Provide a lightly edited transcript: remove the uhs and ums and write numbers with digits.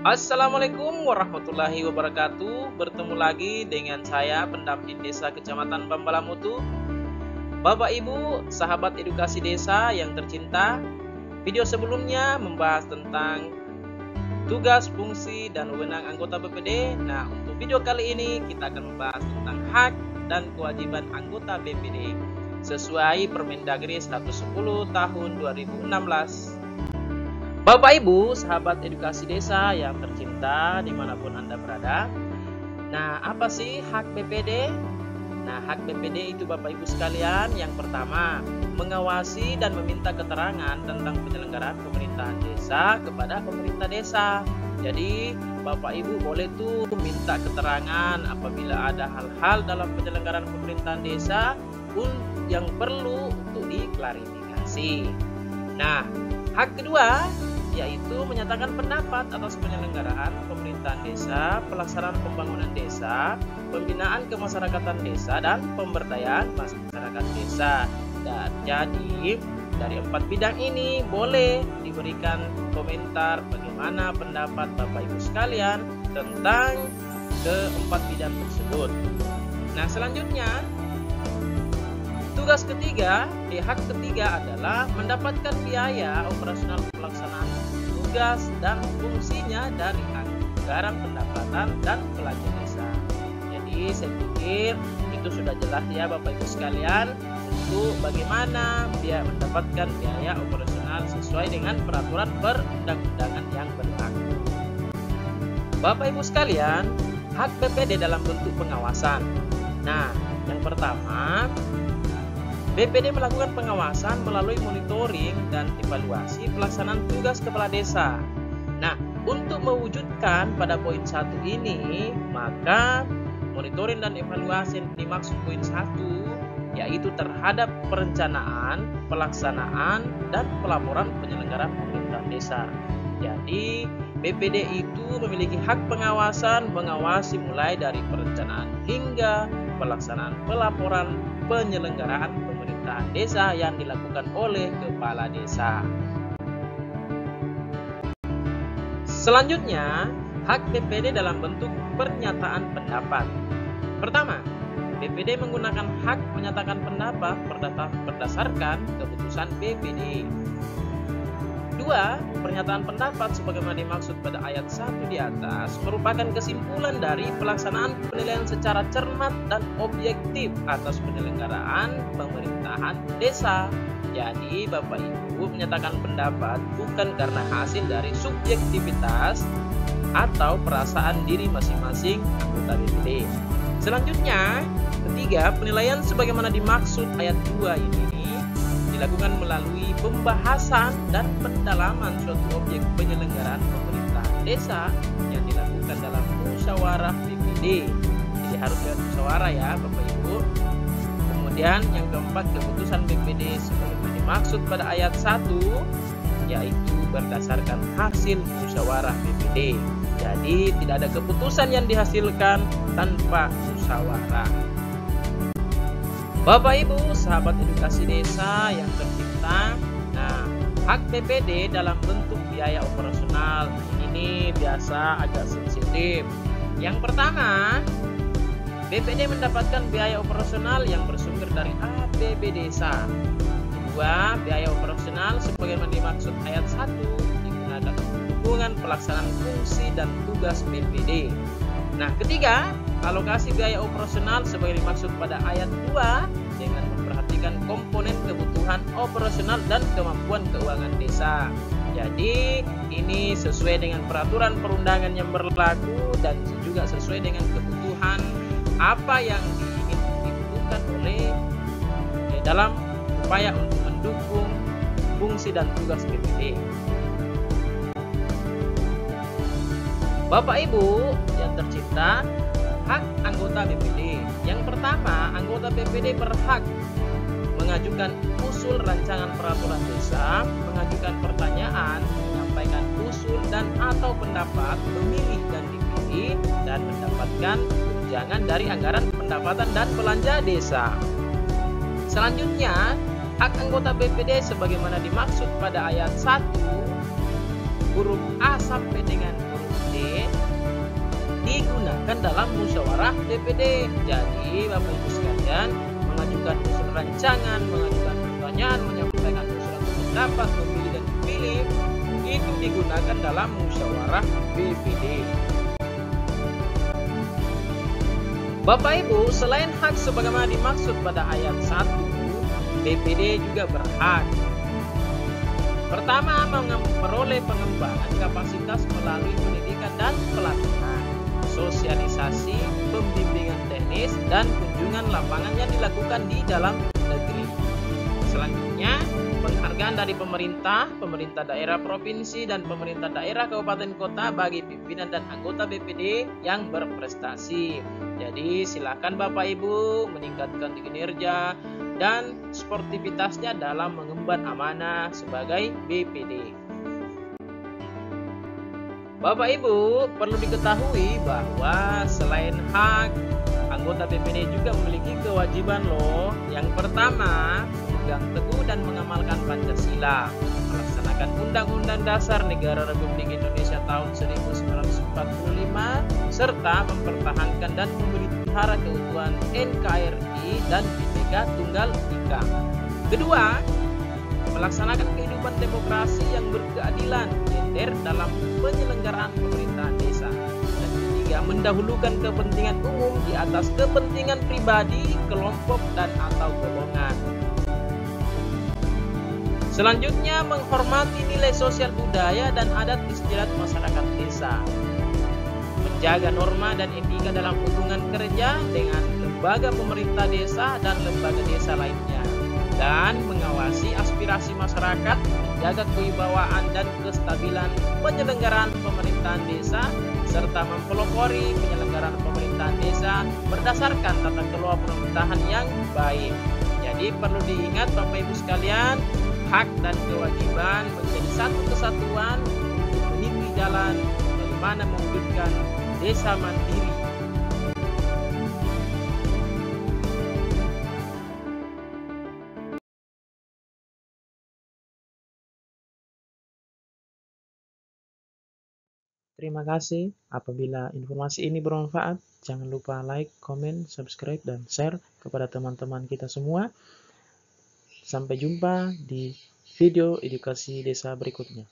Assalamualaikum warahmatullahi wabarakatuh. Bertemu lagi dengan saya, pendamping desa Kecamatan Bambalamutu. Bapak Ibu, sahabat edukasi desa yang tercinta, video sebelumnya membahas tentang tugas, fungsi, dan wewenang anggota BPD. Nah, untuk video kali ini kita akan membahas tentang hak dan kewajiban anggota BPD sesuai Permendagri 110 tahun 2016. Bapak Ibu, sahabat edukasi desa yang tercinta dimanapun Anda berada. Nah, apa sih hak BPD? Nah, hak BPD itu Bapak Ibu sekalian, yang pertama, mengawasi dan meminta keterangan tentang penyelenggaraan pemerintahan desa kepada pemerintah desa. Jadi, Bapak Ibu boleh tuh minta keterangan apabila ada hal-hal dalam penyelenggaraan pemerintahan desa yang perlu untuk diklarifikasi. Nah, hak kedua yaitu menyatakan pendapat atas penyelenggaraan pemerintahan desa, pelaksanaan pembangunan desa, pembinaan kemasyarakatan desa, dan pemberdayaan masyarakat desa. Dan jadi dari 4 bidang ini boleh diberikan komentar bagaimana pendapat Bapak Ibu sekalian tentang keempat bidang tersebut. Nah, selanjutnya tugas ketiga, hak ketiga adalah mendapatkan biaya operasional pelaksanaan tugas dan fungsinya dari anggaran pendapatan dan belanja desa. Jadi saya pikir itu sudah jelas ya Bapak Ibu sekalian untuk bagaimana dia mendapatkan biaya operasional sesuai dengan peraturan perundang-undangan yang berlaku. Bapak Ibu sekalian, hak BPD dalam bentuk pengawasan. Nah, yang pertama, BPD melakukan pengawasan melalui monitoring dan evaluasi pelaksanaan tugas kepala desa. Nah, untuk mewujudkan pada poin 1 ini, maka monitoring dan evaluasi yang dimaksud poin 1 yaitu terhadap perencanaan, pelaksanaan, dan pelaporan penyelenggaraan pemerintahan desa. Jadi, BPD itu memiliki hak pengawasan, mengawasi mulai dari perencanaan hingga pelaksanaan pelaporan penyelenggaraan pemerintahan desa yang dilakukan oleh kepala desa. Selanjutnya, hak BPD dalam bentuk pernyataan pendapat. Pertama, BPD menggunakan hak menyatakan pendapat berdasarkan keputusan BPD. 2. Pernyataan pendapat sebagaimana dimaksud pada ayat 1 di atas merupakan kesimpulan dari pelaksanaan penilaian secara cermat dan objektif atas penyelenggaraan pemerintahan desa. Jadi Bapak Ibu menyatakan pendapat bukan karena hasil dari subjektivitas atau perasaan diri masing-masing anggota BPD. Selanjutnya, ketiga, penilaian sebagaimana dimaksud ayat 2 ini dilakukan melalui pembahasan dan pendalaman suatu objek penyelenggaraan pemerintahan desa yang dilakukan dalam musyawarah BPD. Jadi harus lewat musyawarah ya Bapak Ibu. Kemudian yang keempat, keputusan BPD sebagaimana dimaksud pada ayat 1 yaitu berdasarkan hasil musyawarah BPD. Jadi tidak ada keputusan yang dihasilkan tanpa musyawarah. Bapak Ibu, sahabat edukasi desa yang tercinta, nah, hak BPD dalam bentuk biaya operasional ini biasa agak sensitif. Yang pertama, BPD mendapatkan biaya operasional yang bersumber dari APB desa. Kedua, biaya operasional sebagaimana dimaksud ayat 1 digunakan untuk dukungan pelaksanaan fungsi dan tugas BPD. Nah, ketiga, alokasi biaya operasional sebagai dimaksud pada ayat 2 dengan memperhatikan komponen kebutuhan operasional dan kemampuan keuangan desa. Jadi, ini sesuai dengan peraturan perundangan yang berlaku dan juga sesuai dengan kebutuhan apa yang dibutuhkan oleh dalam upaya untuk mendukung fungsi dan tugas BPD. Bapak Ibu yang tercinta, hak anggota BPD. Yang pertama, anggota BPD berhak mengajukan usul rancangan peraturan desa, mengajukan pertanyaan, menyampaikan usul dan atau pendapat, memilih dan dipilih, dan mendapatkan tunjangan dari anggaran pendapatan dan belanja desa. Selanjutnya, hak anggota BPD sebagaimana dimaksud pada ayat 1 huruf A sampai dengan huruf D digunakan dalam musyawarah DPD. Jadi Bapak Ibu sekalian mengajukan usul rancangan, mengajukan pertanyaan, menyampaikan usul atau pendapat, memilih dan dipilih, itu digunakan dalam musyawarah BPD. Bapak Ibu, selain hak sebagaimana dimaksud pada ayat 1, BPD juga berhak. Pertama, memperoleh pengembangan kapasitas melalui pendidikan dan pelatihan, sosialisasi, pembimbingan teknis, dan kunjungan lapangan yang dilakukan di dalam negeri. Selanjutnya, penghargaan dari pemerintah daerah provinsi, dan pemerintah daerah kabupaten kota bagi pimpinan dan anggota BPD yang berprestasi. Jadi silakan Bapak Ibu meningkatkan kinerja dan sportivitasnya dalam mengemban amanah sebagai BPD. Bapak Ibu, perlu diketahui bahwa selain hak, anggota BPD juga memiliki kewajiban loh. Yang pertama, memegang teguh dan mengamalkan Pancasila, melaksanakan Undang-Undang Dasar Negara Republik Indonesia tahun 1945, serta mempertahankan dan memelihara keutuhan NKRI dan Bhinneka Tunggal Ika. Kedua, melaksanakan kehidupan demokrasi yang berkeadilan gender dalam penyelenggaraan pemerintahan desa. Dan ketiga, mendahulukan kepentingan umum di atas kepentingan pribadi, kelompok, dan atau golongan. Selanjutnya, menghormati nilai sosial budaya dan adat istiadat masyarakat desa. Menjaga norma dan etika dalam hubungan kerja dengan lembaga pemerintah desa dan lembaga desa lainnya. Dan mengawasi aspirasi masyarakat, menjaga kewibawaan dan kestabilan penyelenggaraan pemerintahan desa, serta mempelopori penyelenggaraan pemerintahan desa berdasarkan tata kelola pemerintahan yang baik. Jadi perlu diingat Bapak Ibu sekalian, hak dan kewajiban menjadi satu kesatuan untuk meniti jalan bagaimana mewujudkan desa mandiri. Terima kasih. Apabila informasi ini bermanfaat, jangan lupa like, komen, subscribe, dan share kepada teman-teman kita semua. Sampai jumpa di video edukasi desa berikutnya.